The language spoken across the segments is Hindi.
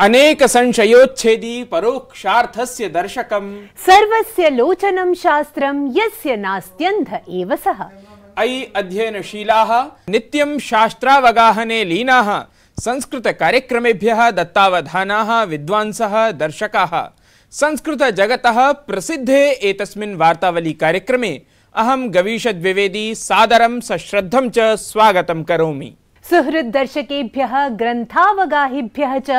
अनेक संशयोच्छेदी परोक्षार्थस्य दर्शकम् सर्वस्य लोचनं शास्त्रं यस्य नास्त्यन्ध एव सः। अयि अध्ययनशीलाः नित्यं शास्त्रावगाहने लीनाः संस्कृत कार्यक्रमेभ्यः दत्तावधानाः विद्वांसः दर्शकाः संस्कृत जगतः प्रसिद्धे एतस्मिन् वार्तावली कार्यक्रमे अहं गवीश द्विवेदी सादरं सश्रद्धं च स्वागतं करोमि। सुहृद दर्शकेभ्यः ग्रन्थावगाहिभ्यः च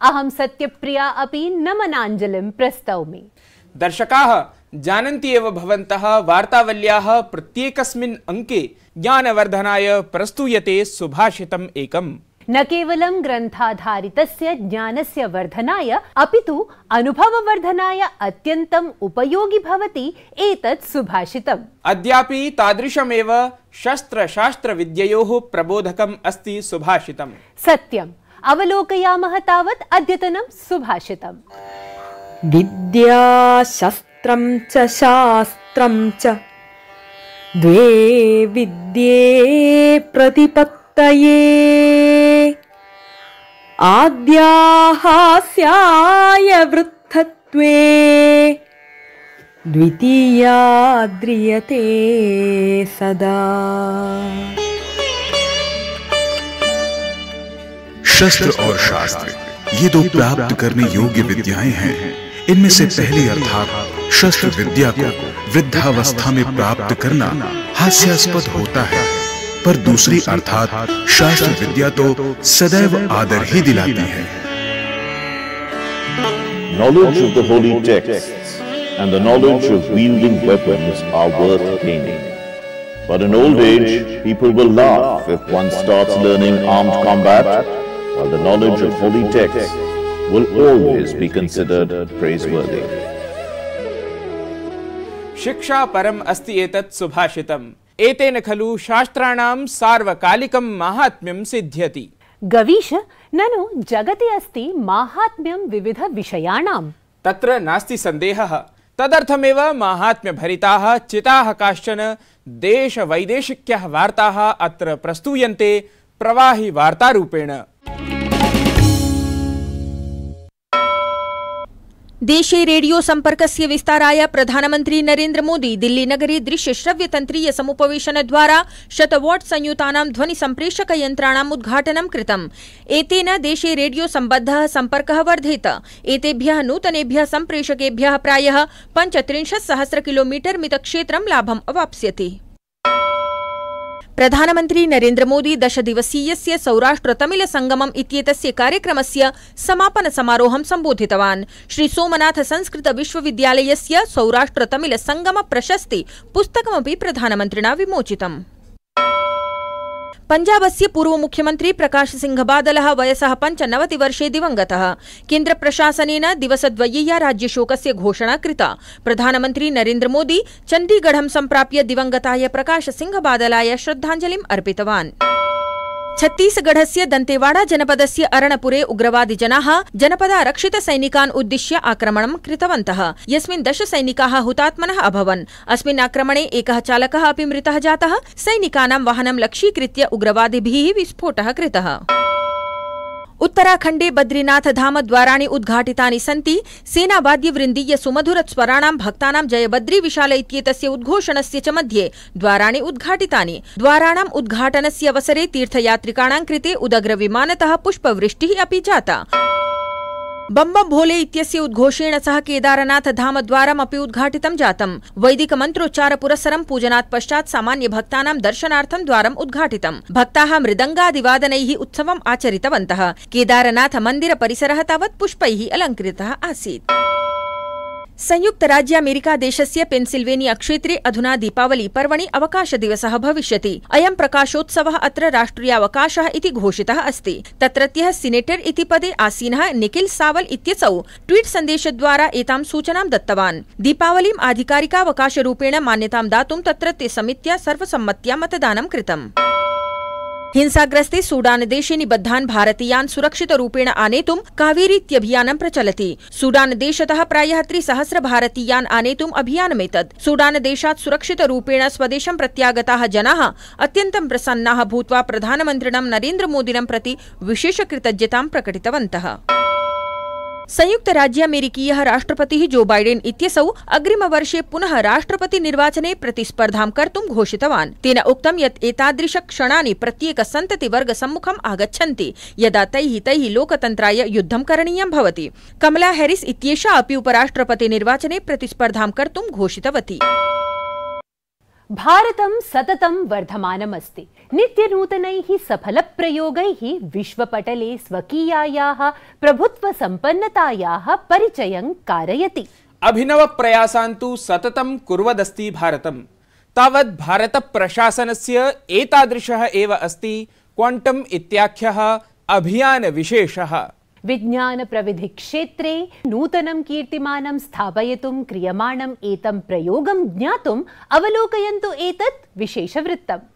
अहं सत्यप्रिया अपि नमनाञ्जलिं प्रस्तौमि। दर्शकाः जानन्ति एव भवन्तः वार्तावल्याः प्रत्येकस्मिन् अंके ज्ञानवर्धनाय प्रस्तूयते सुभाषितम् एकम्। न केवलं ग्रन्थाधारितस्य ज्ञानस्य वर्धनाय अपितु अनुभववर्धनाय अत्यन्तम् उपयोगी भवति एतत् सुभाषितम्। अद्यापि तादृशमेव शस्त्रशास्त्रविद्ययोः प्रबोधकम् अस्ति सुभाषितम्। सत्यम्। अवलोकयामः तावत् अद्यतनं सुभाषितम्। विद्या शस्त्रं च शास्त्रं च द्वे विद्ये प्रतिपत्तये आद्याहास्याय वृद्धत्वे द्वितीया द्रियते सदा। शस्त्र और शास्त्र ये दो प्राप्त करने योग्य विद्याएं हैं। इनमें से पहली अर्थात शस्त्र विद्या को वृद्धावस्था में प्राप्त करना हास्यास्पद होता है, पर दूसरी अर्थात शास्त्र विद्या तो सदैव आदर ही दिलाती है। Knowledge of the holy texts and the knowledge of wielding weapons are worth gaining. But in old age, people will laugh if one starts learning armed combat, while the knowledge of holy texts will always be considered praiseworthy. शिक्षा परम अस्ति एतत् सुभाषितम्। एतेन खलु शास्त्राणां सार्वकालिकं माहात्म्यं सिद्ध्यति। गवीश, ननु जगति अस्ति माहात्म्यं विविध विषयाणां। तत्र नास्ति सन्देहः। तदर्थमेव माहात्म्यभरिताः चिताः काश्चन देश वैदेशिक्यः वार्ताः अत्र प्रस्तूयन्ते प्रवाहि वार्तारूपेण। देशे रेडियो संपर्कस्य विस्ताराय प्रधानमन्त्री नरेन्द्र मोदी दिल्ली नगरे दृश्य श्रव्य तन्त्रीय समुपवेशन द्वारा 100 वाट् संयुतानां ध्वनि सम्प्रेषक यन्त्राणाम् उद्घाटनं कृतम्। एतेन देशे रेडियो सम्बद्धः सम्पर्कः वर्धेत। एतेभ्यः नूतनेभ्यः सम्प्रेषकेभ्यः प्रायः 35,000 किलोमीटर मितक्षेत्रं लाभम् अवाप्स्यति। प्रधानमन्त्री नरेन्द्र मोदी 10 दिवसीयस्य सौराष्ट्र तमिल संगमम् इत्येतस्य कार्यक्रमस्य समापन समारोहं सम्बोधितवान्। श्री सोमनाथ संस्कृत विश्वविद्यालयस्य सौराष्ट्र तमिल संगम प्रशस्ति पुस्तकमपि प्रधानमन्त्रिणा विमोचितम्। पंजाबस्य पूर्व मुख्यमंत्री प्रकाश सिंह बादलः वयसः 95 वर्षे दिवंगतः। केन्द्र प्रशासनेन दिवसद्वयीया राज्यशोकस्य घोषणा कृता। प्रधानमन्त्री नरेन्द्र मोदी चण्डीगढं सम्प्राप्य दिवंगताय प्रकाश सिंह बादलाय श्रद्धाञ्जलिम् अर्पितवान्। छत्तीसगढ़स्य दन्तेवाड़ा जनपदस्य अरणपुरे उग्रवादिजनाः जनपदारक्षितसैनिकान् उद्दिश्य आक्रमणं कृतवन्तः, यस्मिन् 10 सैनिकाः हुतात्मनः अभवन्। अस्मिन् आक्रमणे एकः चालकः अपि मृतः जातः। सैनिकानां वाहनं लक्ष्यीकृत्य उग्रवादिभिः विस्फोटः कृतः। उत्तराखण्डे बद्रीनाथ धाम द्वाराणि उद्घाटितानि सन्ति। सेनावाद्यवृन्दीय सुमधुरस्वराणां भक्तानां जयबद्री विशाल इत्येतस्य उद्घोषणस्य च मध्ये द्वाराणि उद्घाटितानि। द्वाराणाम् उद्घाटनस्य अवसरे तीर्थयात्रिकाणां कृते उदग्रविमानतः पुष्पवृष्टिः अपि जाता। बम बम भोले इत्यस्य उद्घोषेण सह केदारनाथ धाम द्वारमपि उद्घाटितं जातम्। वैदिक मन्त्रोच्चार पुरस्सरं पूजनात् पश्चात् सामान्य भक्तानां दर्शनार्थं द्वारम् उद्घाटितम्। भक्ताः मृदङ्गादिवादनैः उत्सवम् आचरितवन्तः। केदारनाथ मन्दिर परिसरः तावत् पुष्पैः अलङ्कृतः आसीत्। संयुक्त राज्य अमेरिका देशस्य पेन्सिल्वेनिया क्षेत्रे अधुना दीपावली पर्वणि अवकाश दिवसः भविष्यति। अयं प्रकाशोत्सवः अत्र राष्ट्रियावकाशः इति घोषितः अस्ति। तत्रत्यः सिनेटर इति पदे आसीनः निखिल सावल इत्यसौ ट्वीट सन्देशद्वारा एतां सूचनां दत्तवान्। दीपावलीम् आधिकारिकावकाशरूपेण मान्यतां दातुं तत्रत्य समित्या सर्वसम्मत्या मतदानं कृतम्। हिंसाग्रस्ते सूडान देशे निबद्धान् भारतीयान् सुरक्षितरूपेण आनेतुं कावेरीत्यभियानं प्रचलति। सूडान देशतः प्रायः 3,000 भारतीयान् आनेतुम् अभियानमेतत्। सूडान देशात् सुरक्षितरूपेण स्वदेशं प्रत्यागताः जनाः अत्यन्तं प्रसन्नाः भूत्वा प्रधानमन्त्रिणं नरेन्द्र मोदिनं प्रति विशेषकृतज्ञतां प्रकटितवन्तः। संयुक्तराज्यामेरिकीयः राष्ट्रपतिः जो बाइडेन इत्यसौ अग्रिमवर्षे पुनः राष्ट्रपतिनिर्वाचने प्रतिस्पर्धां कर्तुं घोषितवान्। तेन उक्तं यत् एतादृशक्षणानि प्रत्येकसन्ततिवर्गसम्मुखम् आगच्छन्ति यदा तैः लोकतन्त्राय युद्धं करणीयं भवति। कमला हैरिस इत्येषा अपि उपराष्ट्रपतिनिर्वाचने प्रतिस्पर्धां कर्तुं घोषितवती। भारतं सततं वर्धमानमस्ति। नित्यनूतनैः सफलप्रयोगैः विश्वपटले स्वकीयायाः प्रभुत्वसम्पन्नतायाः परिचयं कारयति। अभिनवप्रयासान् तु सततं कुर्वदस्ति भारतम्। तावत् भारतप्रशासनस्य एतादृशः एव अस्ति क्वाण्टम् इत्याख्यः अभियानविशेषः। विज्ञान प्रविधि क्षेत्रे नूतनं कीर्तिमानं स्थापयितुं क्रियमाणम् एतं प्रयोगं ज्ञातुम् अवलोकयन्तु एतत् विशेषवृत्तम्।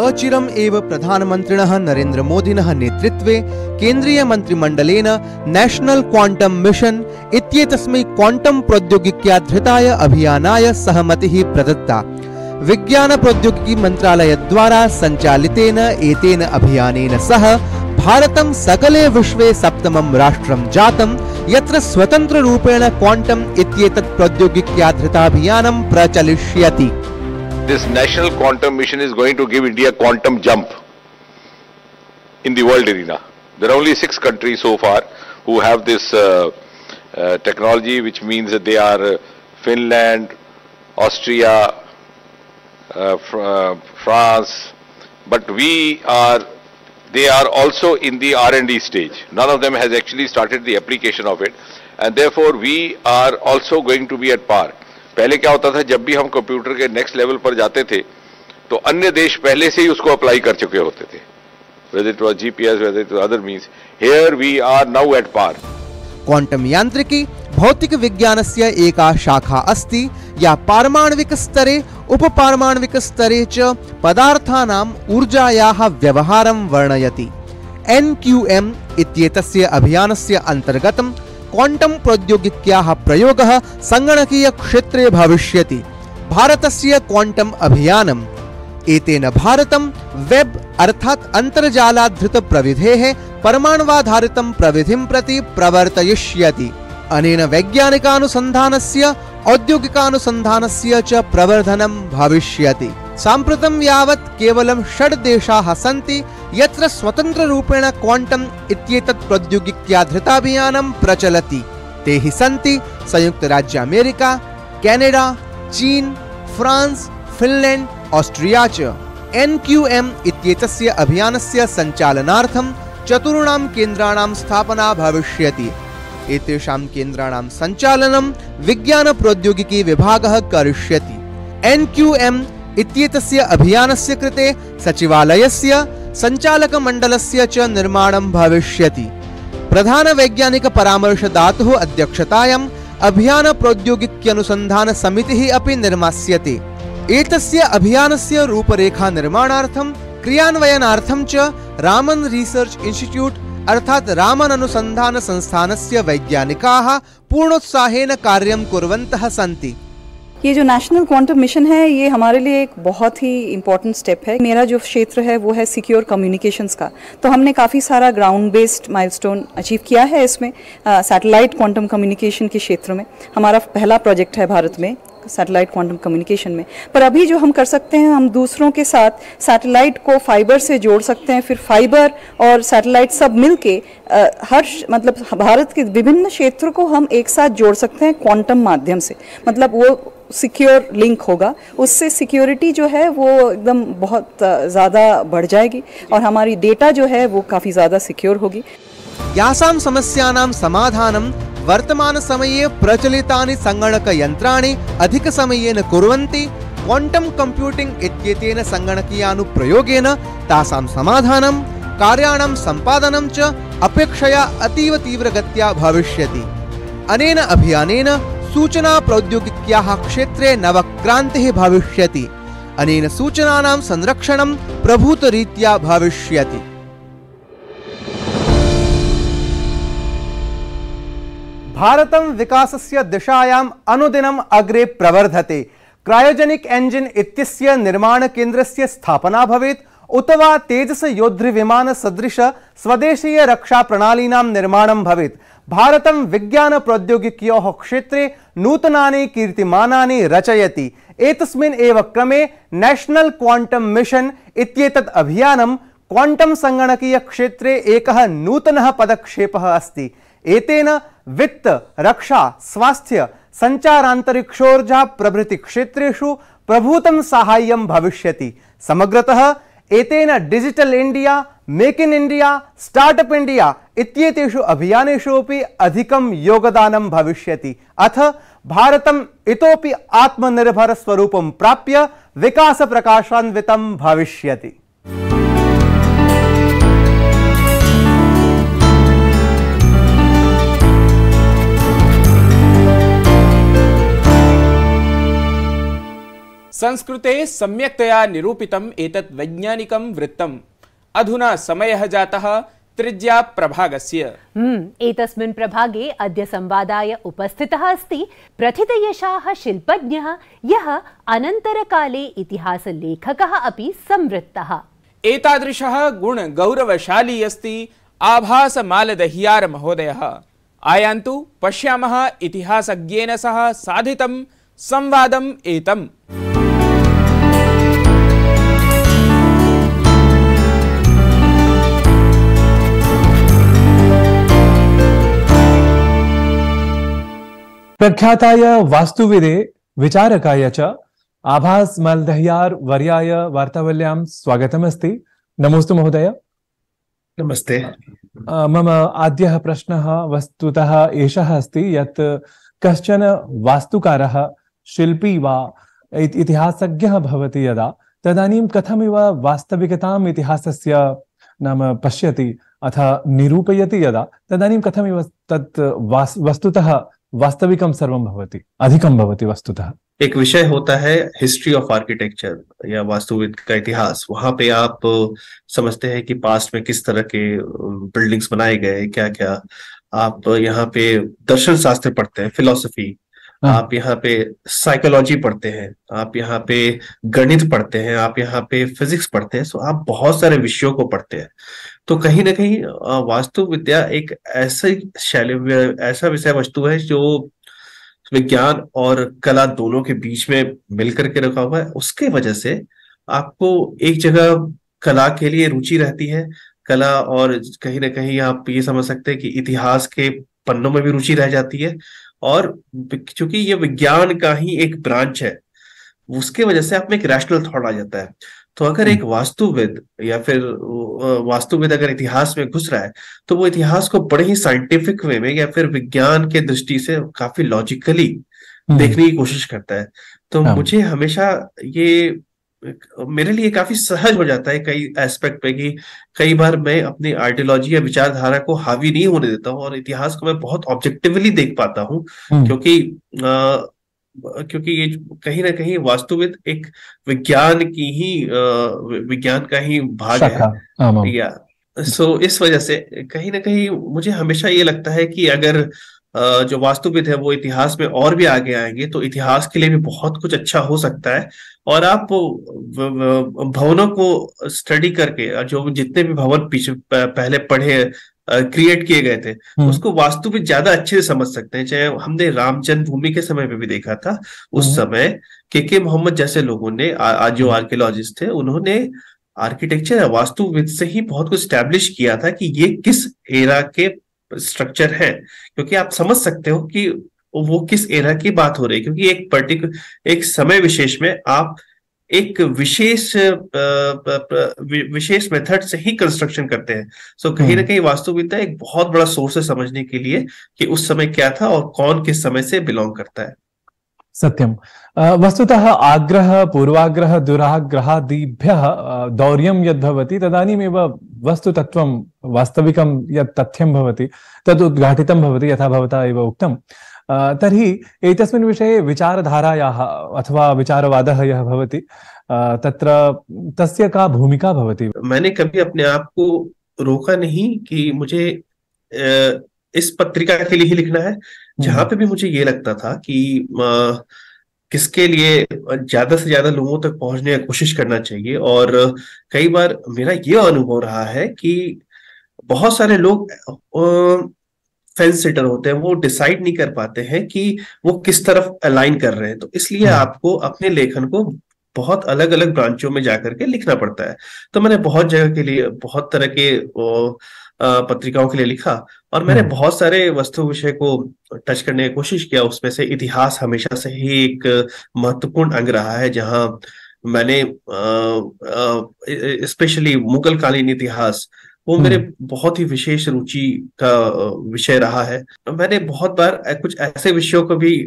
अचिरम् एव प्रधानमन्त्रिणः नरेन्द्र मोदिनः नेतृत्वे केन्द्रीय मन्त्रिमण्डलेन नेशनल क्वांटम मिशन इत्येतस्मै क्वांटम प्रौद्योगिक्याधृताय अभियानाय सहमतिः प्रदत्ता। विज्ञान प्रौद्योगिकी मन्त्रालयद्वारा सञ्चालितेन एतेन अभियानेन सह भारतं सकले विश्वे सप्तमं राष्ट्रं जातं यत्र स्वतन्त्ररूपेण क्वांटम इत्येतत् प्रौद्योगिक्याधृताभियानं प्रचलिष्यति। This national quantum mission is going to give India a quantum jump in the world arena. There are only 6 countries so far who have this technology, which means that they are Finland, Austria, France, but they are also in the R&D stage. None of them has actually started the application of it, and therefore we are also going to be at par. पहले क्या होता था, जब भी हम कंप्यूटर के नेक्स्ट लेवल पर जाते थे तो अन्य देश पहले से ही उसको अप्लाई कर चुके होते थे, whether it was GPS, whether it was other means. Here we are now at par. Quantum यांत्रिकी भौतिक विज्ञानस्य एका शाखा अस्ति या पारमाणविक स्तरे उपपारमाणविक स्तरे च पदार्थानाम् ऊर्जायाः व्यवहारं वर्णयति। NQM इत्येतस्य अभियानस्य अन्तर्गतं क्वांटम प्रौद्योगिक्याः प्रयोगः संगणकीय क्षेत्रे भविष्यति। भारतस्य क्वांटम अभियानम् एतेन भारतं वेब अर्थात् अन्तर्जालाधृत प्रविधेः परमाणवाधारितं प्रविधिं प्रति प्रवर्तयिष्यति। अनेन वैज्ञानिकानुसन्धानस्य औद्योगिकानुसन्धानस्य च प्रवर्धनं भविष्यति। साम्प्रतं यावत् केवलं 6 देशाः सन्ति यत्र स्वतन्त्ररूपेण क्वांटम इत्येतत् प्रौद्योगिक्याधृताभियानं प्रचलति। ते हि सन्ति संयुक्तराज्यामेरिका, कैनेडा, चीन, फ्रांस, फिनलैंड, ऑस्ट्रिया च। NQM इत्येतस्य अभियानस्य सञ्चालनार्थं 4 केन्द्राणां स्थापना भविष्यति। एतेषां केन्द्राणां सञ्चालनं विज्ञान प्रौद्योगिकी विभागः करिष्यति। NQM इत्येतस्य अभियानस्य कृते सचिवालयस्य सञ्चालकमण्डलस्य च निर्माणं भविष्यति। प्रधान वैज्ञानिक परामर्शदातुः अध्यक्षतायाम् अभियान प्रौद्योगिक्यनुसन्धान समितिः अपि निर्मास्यते। एतस्य अभियानस्य रूपरेखा निर्माणार्थं क्रियान्वयनार्थं च रामन रिसर्च इंस्टीट्यूट अर्थात रामन अनुसंधान संस्थानस्य वैज्ञानिकाः पूर्णोत्साहेन कार्यं कुर्वन्तः सन्ति। ये जो नेशनल क्वांटम मिशन है ये हमारे लिए एक बहुत ही इम्पॉर्टेंट स्टेप है। मेरा जो क्षेत्र है वो है सिक्योर कम्युनिकेशंस का, तो हमने काफ़ी सारा ग्राउंड बेस्ड माइलस्टोन अचीव किया है इसमें। सैटेलाइट क्वांटम कम्युनिकेशन के क्षेत्र में हमारा पहला प्रोजेक्ट है भारत में सैटेलाइट क्वांटम कम्युनिकेशन में। पर अभी जो हम कर सकते हैं, हम दूसरों के साथ सैटेलाइट को फाइबर से जोड़ सकते हैं, फिर फाइबर और सैटेलाइट सब मिलके मतलब भारत के विभिन्न क्षेत्रों को हम एक साथ जोड़ सकते हैं क्वांटम माध्यम से। मतलब वो सिक्योर लिंक होगा, उससे सिक्योरिटी जो है वो एकदम बहुत ज़्यादा बढ़ जाएगी और हमारी डेटा जो है वो काफ़ी ज़्यादा सिक्योर होगी। यासां समस्यानां समाधानं वर्तमान समये प्रचलितानि संगणकयन्त्राणि अधिकसमयेन कुर्वन्ति। क्वांटम कंप्यूटिंग इत्येतेन संगणकीयानुप्रयोगेन तासां समाधानं कार्याणां सम्पादनं च अपेक्षया अतीव तीव्रगत्या भविष्यति। अनेन अभियानेन सूचना प्रौद्योगिक्याः क्षेत्रे नवक्रान्तिः भविष्यति। अनेन सूचनानां संरक्षणं प्रभूतरीत्या भविष्यति। भारतं विकासस्य दिशायाम् अनुदिनम् अग्रे प्रवर्धते। क्रायोजेनिक एंजिन इत्यस्य निर्माणकेन्द्रस्य स्थापना भवेत् उत वा तेजस योद्धृविमान सदृश स्वदेशीय रक्षा प्रणालीनां निर्माणं भवेत्। भारतं विज्ञान प्रौद्योगिक्योः क्षेत्रे नूतनानि कीर्तिमानानि रचयति। एतस्मिन् एव क्रमे नेशनल क्वांटम मिशन इत्येतत् अभियानं क्वांटम संगणकीय क्षेत्रे एकः नूतनः पदक्षेपः अस्ति। एतेन वित्त, रक्षा, स्वास्थ्य, संचारान्तरिक्षोर्जा प्रभृति क्षेत्रेषु प्रभूतं साहाय्यं भविष्यति। समग्रतः एतेन digital India, make in India, startup India इत्येतेषु अभियानेषु अपि अधिकं योगदानं भविष्यति। अथ भारतम् इतोपि आत्मनिर्भर स्वरूपं प्राप्य विकास प्रकाशान्वितं भविष्यति। संस्कृते सम्यक्तया निरूपितम् एतत् वैज्ञानिकं वृत्तम्। अधुना समयः जातः तृतीया प्रभागस्य। एतस्मिन् प्रभागे अद्य संवादाय उपस्थितः अस्ति प्रथितयशाः शिल्पज्ञः, यः अनन्तरकाले इतिहासलेखकः अपि संवृत्तः। एतादृशः गुणगौरवशाली अस्ति आभास मालदहियार महोदयः। आयान्तु पश्यामः इतिहासज्ञेन सह साधितं संवादम् एतम्। प्रख्याताय वास्तुविदे विचारकाय च आभास मालदहियार वर्याय वार्तावल्यां स्वागतमस्ति। नमोस्तु महोदय। नमस्ते। मम आद्यः प्रश्नः वस्तुतः एषः अस्ति यत् कश्चन वास्तुकारः, शिल्पी वा इतिहासज्ञः भवति यदा, तदानीं कथमिव वास्तविकताम् इतिहासस्य नाम पश्यति अथ निरूपयति यदा, तदानीं कथमिव तत् वस्तुतः वास्तविकं सर्वं भवति, अधिकं भवति वस्तुतः। एक विषय होता है हिस्ट्री ऑफ आर्किटेक्चर या वास्तुविद का इतिहास। वहां पे आप समझते हैं कि पास्ट में किस तरह के बिल्डिंग्स बनाए गए, क्या क्या। आप यहाँ पे दर्शन शास्त्र पढ़ते हैं, फिलॉसफी। आप यहाँ पे साइकोलॉजी पढ़ते हैं, आप यहाँ पे गणित पढ़ते हैं, आप यहाँ पे फिजिक्स पढ़ते हैं। सो आप बहुत सारे विषयों को पढ़ते हैं। तो कहीं ना कहीं वास्तु विद्या एक ऐसा विषय वस्तु है जो विज्ञान और कला दोनों के बीच में मिलकर के रखा हुआ है। उसके वजह से आपको एक जगह कला के लिए रुचि रहती है, कला, और कहीं ना कहीं आप ये समझ सकते हैं कि इतिहास के पन्नों में भी रुचि रह जाती है। और क्योंकि ये विज्ञान का ही एक ब्रांच है, उसके वजह से आप में एक रैशनल थॉट आ जाता है। तो अगर एक वास्तुविद या फिर वास्तुविद अगर इतिहास में घुस रहा है, तो वो इतिहास को बड़े ही साइंटिफिक वे में या फिर विज्ञान के दृष्टि से काफी लॉजिकली देखने की कोशिश करता है। तो मुझे हमेशा ये मेरे लिए काफी सहज हो जाता है कई एस्पेक्ट पे कि कई बार मैं अपनी आइडियोलॉजी या विचारधारा को हावी नहीं होने देता हूँ और इतिहास को मैं बहुत ऑब्जेक्टिवली देख पाता हूँ। क्योंकि ये कहीं ना कहीं वास्तुविद एक विज्ञान का ही भाग है या सो इस वजह से कहीं ना कहीं मुझे हमेशा ये लगता है कि अगर जो वास्तुविद है वो इतिहास में और भी आगे आएंगे तो इतिहास के लिए भी बहुत कुछ अच्छा हो सकता है। और आप भवनों को स्टडी करके जो जितने भी भवन पीछे पहले पढ़े क्रिएट किए गए थे उसको वास्तुविद ज्यादा अच्छे से समझ सकते हैं। चाहे हमने राम जन्मभूमि के समय पे भी देखा था, उस समय के मोहम्मद जैसे लोगों ने आज जो आर्कियोलॉजिस्ट थे उन्होंने आर्किटेक्चर या वास्तुविद से ही बहुत कुछ स्टैब्लिश किया था कि ये किस एरा के स्ट्रक्चर है, क्योंकि आप समझ सकते हो कि वो किस एरा की बात हो रही है। क्योंकि एक समय विशेष में आप एक विशेष मेथड से ही कंस्ट्रक्शन करते हैं। सो कहीं ना कहीं वास्तुविद्या एक बहुत बड़ा सोर्स है समझने के लिए कि उस समय क्या था और कौन किस समय से बिलोंग करता है। सत्यम। वस्तुतः आग्रह पूर्वाग्रह दुराग्रहादिभ्यः दौर्यं यद्भवति तदानीमेव वस्तुतत्वं वास्तविकं यत् तथ्यं भवति तद् उद्घाटितं भवति, यथा भवता एव उक्तं। तर्हि एतस्मिन् विषये विचारधारायाः अथवा विचारवादः यः भवति तत्र तस्य का भूमिका भवति? मैंने कभी अपने आप को रोका नहीं कि मुझे इस पत्रिका के लिए ही लिखना है, जहां पे भी मुझे ये लगता था कि किसके लिए ज्यादा से ज्यादा लोगों तक पहुंचने की कोशिश करना चाहिए। और कई बार मेरा ये अनुभव रहा है कि बहुत सारे लोग फेंस सिटर होते हैं, वो डिसाइड नहीं कर पाते हैं कि वो किस तरफ अलाइन कर रहे हैं। तो इसलिए आपको अपने लेखन को बहुत अलग अलग ब्रांचों में जाकर के लिखना पड़ता है। तो मैंने बहुत जगह के लिए, बहुत तरह के पत्रिकाओं के लिए लिखा, और मैंने बहुत सारे वस्तु विषय को टच करने की कोशिश किया। उसमें से इतिहास हमेशा से ही एक महत्वपूर्ण अंग रहा है, जहां मैंने स्पेशली मुगल कालीन इतिहास, वो मेरे बहुत ही विशेष रुचि का विषय रहा है। मैंने बहुत बार कुछ ऐसे विषयों को भी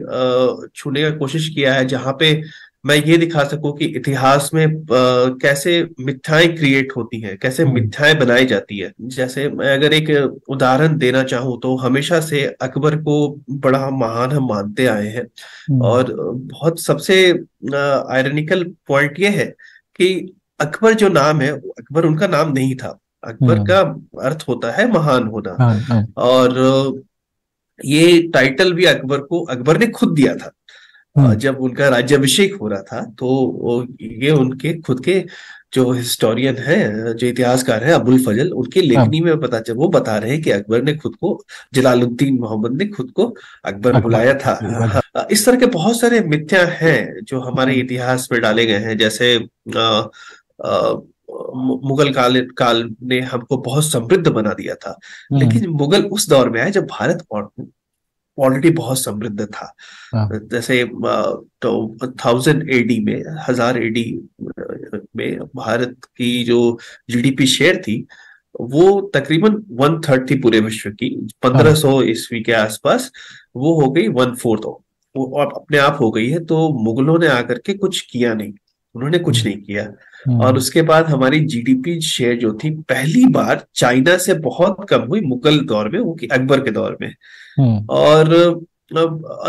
छूने का कोशिश किया है जहां पे मैं ये दिखा सकूं कि इतिहास में कैसे मिथ्याएं क्रिएट होती हैं, कैसे मिथ्याएं बनाई जाती है। जैसे मैं अगर एक उदाहरण देना चाहूं तो हमेशा से अकबर को बड़ा महान हम मानते आए हैं, और बहुत सबसे आयरनिकल पॉइंट ये है कि अकबर जो नाम है, अकबर उनका नाम नहीं था। अकबर का अर्थ होता है महान होना, और ये टाइटल भी अकबर ने खुद दिया था। जब उनका राज्याभिषेक हो रहा था तो ये उनके खुद के जो हिस्टोरियन है, जो इतिहासकार है अबुल फजल, उनकी लेखनी में वो बता रहे हैं कि अकबर ने खुद को, जलालुद्दीन मोहम्मद ने खुद को अकबर बुलाया था। इस तरह के बहुत सारे मिथ्या हैं जो हमारे इतिहास में डाले गए हैं। जैसे मुगल काल ने हमको बहुत समृद्ध बना दिया था, लेकिन मुगल उस दौर में आए जब भारत ऑलरेडी बहुत समृद्ध था। जैसे तो 1000 AD में, 1000 AD में भारत की जो GDP शेयर थी वो तकरीबन 1/3 थी पूरे विश्व की। 1500 ईस्वी के आसपास वो हो गई 1/4, वो अपने आप हो गई है। तो मुगलों ने आकर के कुछ किया नहीं, उन्होंने कुछ नहीं किया। और उसके बाद हमारी GDP शेयर जो थी पहली बार चाइना से बहुत कम हुई मुगल दौर में, वो कि अकबर के दौर में। और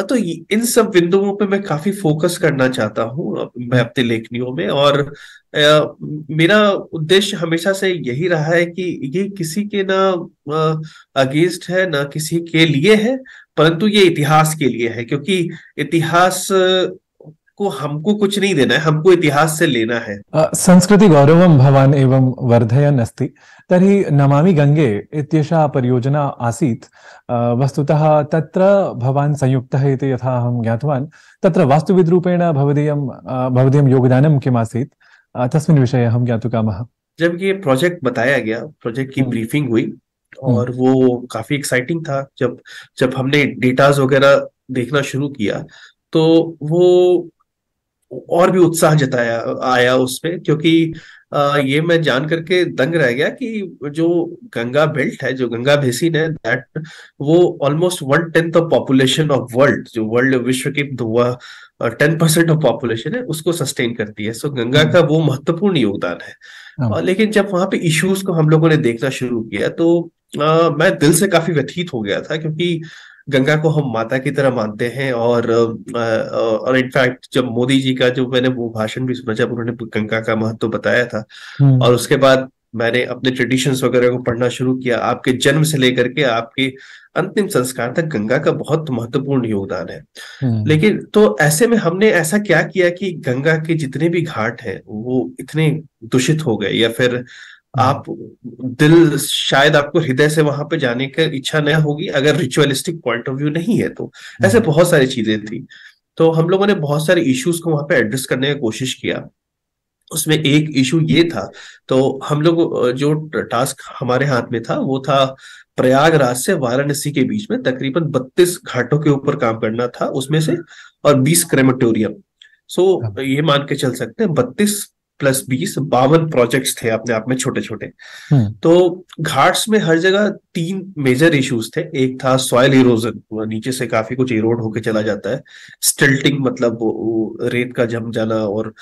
तो इन सब बिंदुओं पे मैं काफी फोकस करना चाहता हूँ मैं अपने लेखनियों में। और मेरा उद्देश्य हमेशा से यही रहा है कि ये किसी के ना अगेंस्ट है, ना किसी के लिए है, परंतु ये इतिहास के लिए है। क्योंकि इतिहास को हमको कुछ नहीं देना है, हमको इतिहास से लेना है। संस्कृति गौरवं भवान् एवं वर्धयन् अस्ति। तर्हि नमामि गंगे इत्येषा परियोजना आसीत्। वस्तुतः तत्र भवान् संयुक्तः इति यथा अहं ज्ञातवान्, तत्र वास्तुविद्रूपेण भवदीयं योगदानं किम् आसीत्, तस्मिन् विषये अहं ज्ञातुकामः। जब ये प्रोजेक्ट बताया गया, प्रोजेक्ट की ब्रीफिंग हुई, और वो काफी एक्साइटिंग था। जब हमने डेटाज वगैरह देखना शुरू किया तो वो और भी उत्साह आया उसमें, क्योंकि ये मैं जान करके दंग रह गया कि जो गंगा बेल्ट है, जो गंगा बेसिन है, दैट वो almost 1/10 of population of world, जो वर्ल्ड विश्व की 10% ऑफ पॉपुलेशन है, उसको सस्टेन करती है। सो गंगा का वो महत्वपूर्ण योगदान है। और लेकिन जब वहां पे इश्यूज को हम लोगों ने देखना शुरू किया तो मैं दिल से काफी व्यथित हो गया था, क्योंकि गंगा को हम माता की तरह मानते हैं। और इनफैक्ट जब मोदी जी का जो मैंने वो भाषण भी सुना, जब उन्होंने गंगा का महत्व बताया था, और उसके बाद मैंने अपने ट्रेडिशंस वगैरह को पढ़ना शुरू किया, आपके जन्म से लेकर के आपके अंतिम संस्कार तक गंगा का बहुत महत्वपूर्ण योगदान है। लेकिन तो ऐसे में हमने ऐसा क्या किया कि गंगा के जितने भी घाट हैं वो इतने दूषित हो गए, या फिर आप दिल, शायद आपको हृदय से वहां पे जाने की इच्छा न होगी अगर रिचुअलिस्टिक पॉइंट ऑफ व्यू नहीं है। तो ऐसे बहुत सारी चीजें थी। तो हम लोगों ने बहुत सारे इश्यूज को वहां पे एड्रेस करने की कोशिश किया। उसमें एक इशू ये था, तो हम लोग जो टास्क हमारे हाथ में था वो था प्रयागराज से वाराणसी के बीच में तकरीबन 32 घाटों के ऊपर काम करना था उसमें से, और 20 क्रेमेटोरियम। सो ये मान के चल सकते हैं 32 + 20 52 प्रोजेक्ट्स थे अपने आप में छोटे छोटे। तो घाट्स में हर जगह 3 मेजर इश्यूज थे। एक था सॉइल इरोजन, नीचे से काफी कुछ इरोड होके चला जाता है। स्टिल्टिंग मतलब रेत का जम जाना। और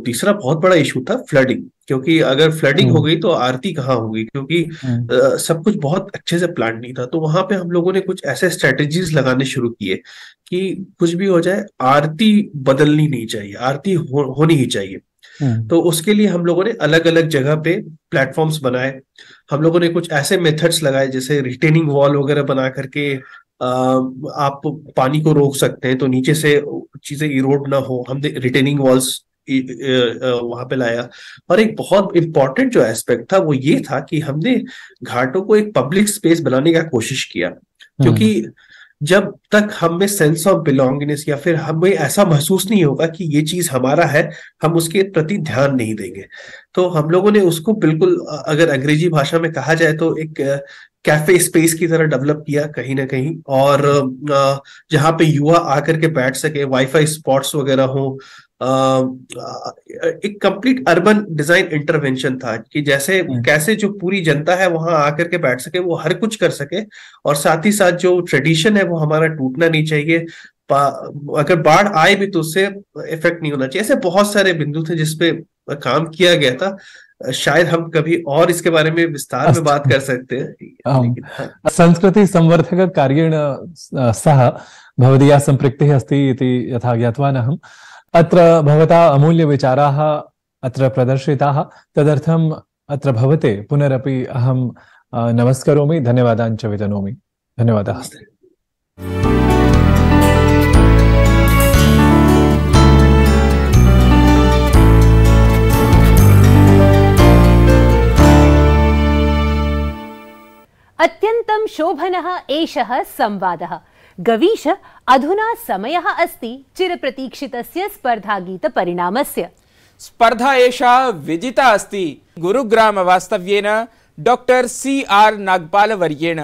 तीसरा बहुत बड़ा इशू था फ्लडिंग, क्योंकि अगर फ्लडिंग हो गई तो आरती कहाँ होगी, क्योंकि सब कुछ बहुत अच्छे से प्लान नहीं था। तो वहां पे हम लोगों ने कुछ ऐसे स्ट्रेटेजीज लगाने शुरू किए कि कुछ भी हो जाए आरती बदलनी नहीं चाहिए, आरती होनी ही चाहिए। तो उसके लिए हम लोगों ने अलग अलग जगह पे प्लेटफॉर्म्स बनाए। हम लोगों ने कुछ ऐसे मेथड्स लगाए जैसे रिटेनिंग वॉल वगैरह बना करके आप पानी को रोक सकते हैं तो नीचे से चीजें इरोड ना हो, हमने रिटेनिंग वॉल्स वहां पे लाया। और एक बहुत इंपॉर्टेंट जो एस्पेक्ट था वो ये था कि हमने घाटों को एक पब्लिक स्पेस बनाने का कोशिश किया, क्योंकि जब तक हमें सेंस ऑफ बिलोंगिंगनेस या फिर हमें ऐसा महसूस नहीं होगा कि ये चीज हमारा है, हम उसके प्रति ध्यान नहीं देंगे। तो हम लोगों ने उसको बिल्कुल, अगर अंग्रेजी भाषा में कहा जाए तो एक कैफे स्पेस की तरह डेवलप किया कहीं ना कहीं, और जहाँ पे युवा आकर के बैठ सके, वाईफाई स्पॉट्स वगैरह हो, एक कंप्लीट अर्बन डिजाइन इंटरवेंशन था कि जैसे कैसे जो पूरी जनता है वहां आकर के बैठ सके, वो हर कुछ कर सके, और साथ ही साथ जो ट्रेडिशन है वो हमारा टूटना नहीं चाहिए। अगर बाढ़ आए भी तो उससे इफेक्ट नहीं होना चाहिए। ऐसे बहुत सारे बिंदु थे जिसपे काम किया गया था। शायद हम कभी और इसके बारे में विस्तार में बात कर सकते हैं। संस्कृति संवर्धक कार्येण सह भवदीया सम्पृक्तिः अस्ति इति यथा ज्ञातवान् अहम्। अत्र भवता अमूल्य विचाराः अत्र प्रदर्शिताः, तदर्थम् अत्र भवते पुनरपि अहं नमस्करोमि, धन्यवादान् च वितनोमि। धन्यवादः। अत्यन्तं शोभनः एषः संवादः। गवीश, अधुना समयः अस्ति चिरप्रतीक्षितस्य स्पर्धागीतपरिणामस्य। स्पर्धा एषा विजिता अस्ति गुरुग्रामवास्तव्येन डॉक्टर CR नागपालवर्येण।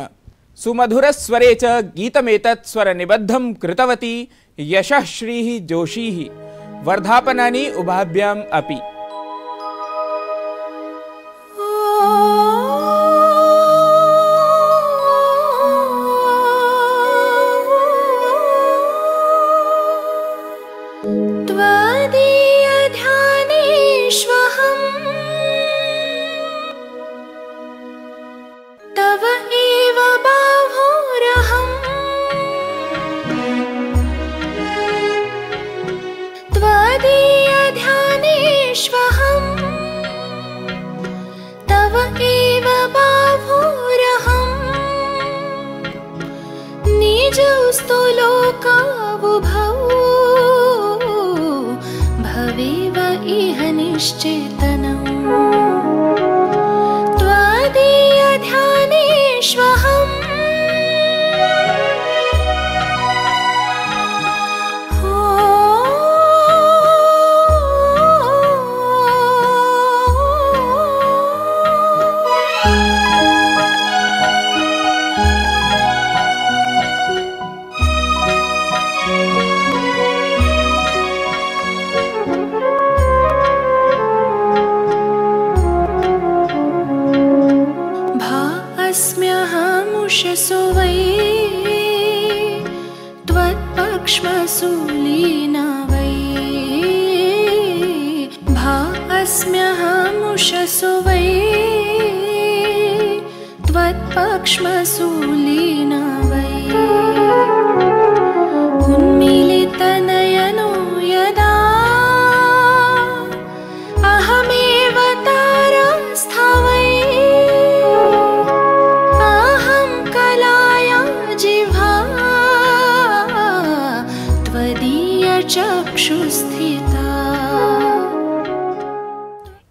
सुमधुरस्वरे च गीतमेतत् स्वरनिबद्धं कृतवती यशश्रीः जोशीः। वर्धापनानि उभाभ्याम् अपि। भवेव इह निश्चेतनम् त्वदीय ध्यानेष्वहम्। अस्म्यहमुषसो वै त्वत्पक्ष्मसूलिना वै भा अस्म्यहमुषसो वै त्वत्पक्ष्मसूलिना वै उन्मीलितनयनो यदा अहमेव तारास्था वै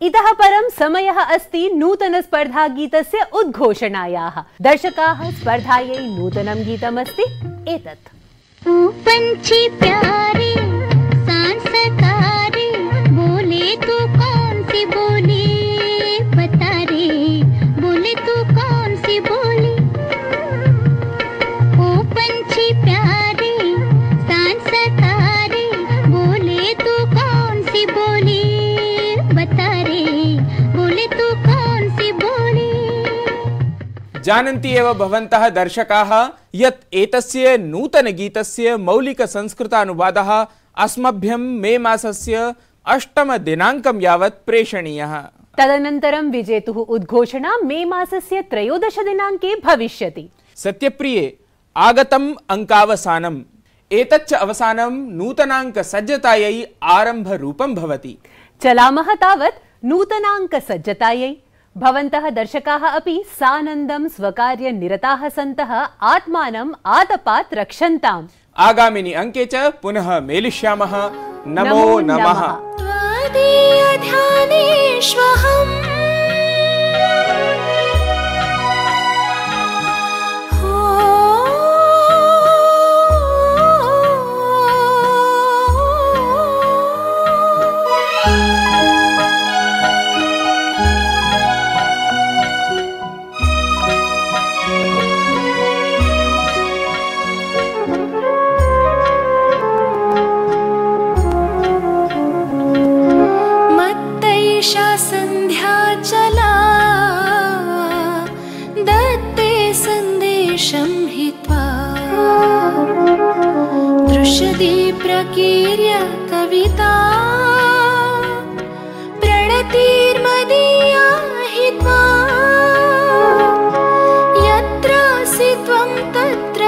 इतः परं समयः अस्ति नूतन स्पर्धागीतस्य उद्घोषणायाः। दर्शकाः स्पर्धायै नूतनं गीतमस्ति एतत्। पंछी प्यारे सांसकारे बोले तू कौन सी बोली बता रे, बोले तू कौन सी बोली। ओ पंछी प्यारे सांसकारे बोले तू कौन सी बोली बता रे, बोले तू कौन सी बोली। जानन्ति एव भवन्तः दर्शकाः यत् एतस्य नूतन गीतस्य मौलिक संस्कृतानुवादः अस्मभ्यं मे मासस्य 8 दिनाङ्कं यावत् प्रेषणीयः। तदनन्तरं विजेतुः उद्घोषणा मे मासस्य 13 दिनाङ्के भविष्यति। सत्यप्रिये, आगतम् अङ्कावसानम्। एतच्च अवसानं नूतनाङ्क सज्जतायै आरम्भरूपं भवति। चलामः तावत् नूतनाङ्क सज्जतायै। भवन्तः दर्शकाः अपि सानन्दं स्वकार्य निरताः सन्तः आत्मानम् आतपात् रक्षन्ताम्। आगामिनि अंके च पुनः मेलिष्यामः। नमो नमः। संध्या चला दत्ते संदेशं हित्वा दृश्यति प्रकीर्य कविता प्रणतिर्मदीया हित्वा यत्रासि त्वं तत्र